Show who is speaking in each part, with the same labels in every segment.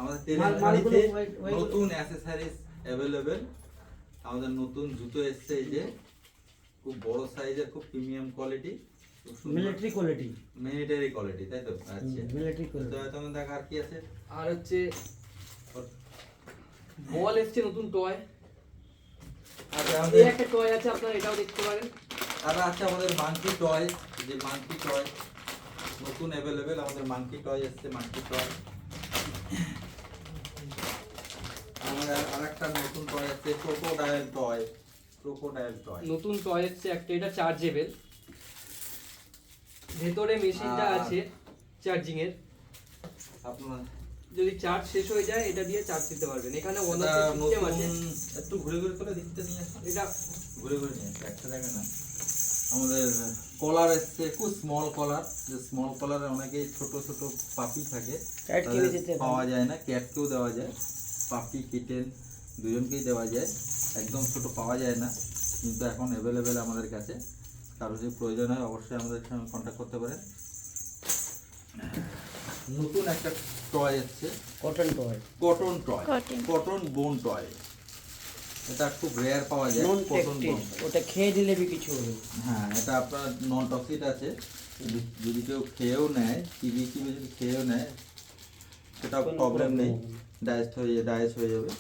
Speaker 1: আমাদের টেলিফারিতে নতুন accessories available. আমাদের নতুন জুতো এসছে, এই যে খুব বড় সাইজের, খুব premium quality,
Speaker 2: military quality,
Speaker 1: military quality, তাই তো? আচ্ছা,
Speaker 2: মিলিটারি কোয়ালিটি।
Speaker 1: তো তোমার দেখা আর কি আছে?
Speaker 3: আর হচ্ছে বল এসছে নতুন টয়।
Speaker 1: আচ্ছা,
Speaker 3: এই
Speaker 1: আমাদের
Speaker 3: একটা টয় আছে, আপনারা এটাও দেখতে পারেন।
Speaker 1: আর আছে আমাদের মাঙ্কি টয়, যে মাঙ্কি টয় নতুন অ্যাভেলেবেল, আমাদের মাঙ্কি টয় এসছে, মাঙ্কি টয়। আমাদের আরেকটা নতুন টয় আছে, ক্রোকোডাইল টয়, ক্রোকোডাইল টয়।
Speaker 3: নতুন টয় এসছে একটা, এটা চার্জেবল, ভেতরে মেশিনটা আছে চার্জিং এর।
Speaker 1: আপনার
Speaker 3: যদি চার্জ শেষ হয়ে যায় এটা দিয়ে চার্জ দিতে পারবেন। এখানে অন অফ
Speaker 1: এটা
Speaker 3: সিস্টেম
Speaker 1: নতুন,
Speaker 3: আছে।
Speaker 1: একটু ঘুরে ঘুরে করে দেখতে নিয়ে আসো,
Speaker 3: এটা
Speaker 1: ঘুরে ঘুরে নিয়ে আসো, একটা জায়গায় না। আমাদের কলার এসছে, খুব স্মল কলার, যে স্মল কলারে অনেকেই ছোট ছোট পাপি থাকে,
Speaker 2: ক্যাট কেউ
Speaker 1: তাদের
Speaker 2: যেতে
Speaker 1: পাওয়া যায় না, ক্যাটকেও দেওয়া যায়, পাপি কিটেন দুজনকেই দেওয়া যায়, একদম ছোট পাওয়া যায় না, কিন্তু এখন অ্যাভেলেবেল আমাদের কাছে। কারো যদি প্রয়োজন হয় অবশ্যই আমাদের সঙ্গে কন্ট্যাক্ট করতে পারেন। নতুন একটা টয় এসছে,
Speaker 2: cotton toy,
Speaker 1: cotton toy,
Speaker 4: Cotton.
Speaker 1: Cotton বোন টয়। এটা খুব রেয়ার পাওয়া যায়,
Speaker 2: নন
Speaker 1: কটন
Speaker 2: টেকটিভ,
Speaker 1: বোন।
Speaker 2: ওটা খেয়ে দিলে বি কিছু হবে না।
Speaker 1: হ্যাঁ, এটা আপনার নন টক্সিক আছে, যদি কেউ খেয়েও নেয়, টিভি যদি খেয়েও নেয় সেটাও
Speaker 2: কোনো
Speaker 1: প্রবলেম নেই,
Speaker 2: problem নেই।
Speaker 1: ডাইজেস্ট হয়ে যাবে।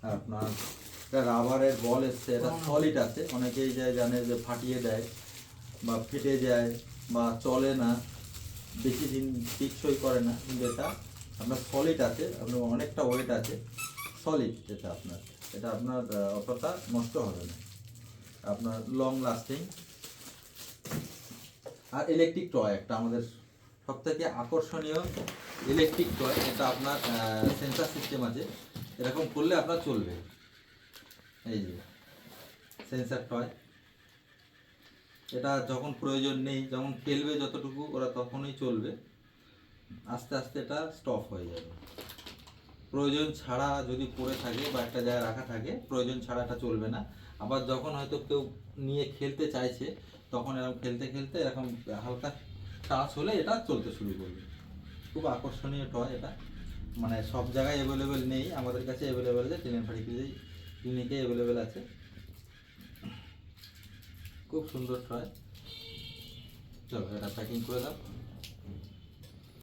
Speaker 1: আর আপনার এটা রাবারের বল এসছে, এটা সলিড আছে, অনেকেই জানে যে ফাটিয়ে দেয় বা ফেটে যায় বা চলে না, বেশি দিন টিকসই করে না, কিন্তু এটা আপনার সলিড আছে, আপনার অনেকটা ওয়েট আছে, সলিড যেটা আপনার, এটা আপনার অতটা নষ্ট হবে না, আপনার লং লাস্টিং। আর ইলেকট্রিক টয় একটা আমাদের সব থেকে আকর্ষণীয় ইলেকট্রিক টয়, এটা আপনার সেন্সার সিস্টেম আছে, এরকম করলে আপনার চলবে, এই যে সেন্সার টয়। এটা যখন প্রয়োজন নেই, যখন খেলবে যতটুকু ওরা তখনই চলবে, আস্তে আস্তে এটা স্টপ হয়ে যাবে। প্রয়োজন ছাড়া যদি পড়ে থাকে বা একটা জায়গায় রাখা থাকে, প্রয়োজন ছাড়া এটা চলবে না। আবার যখন হয়তো কেউ নিয়ে খেলতে চাইছে, তখন এরকম খেলতে খেলতে এরকম হালকা টাচ হলে এটা চলতে শুরু করবে। খুব আকর্ষণীয় টয় এটা, মানে সব জায়গায় অ্যাভেলেবেল নেই, আমাদের কাছে অ্যাভেলেবেল আছে, টেলিফারি ক্লিনিকে অ্যাভেলেবেল আছে। খুব সুন্দর টয়। চলো এটা প্যাকিং করে দাও।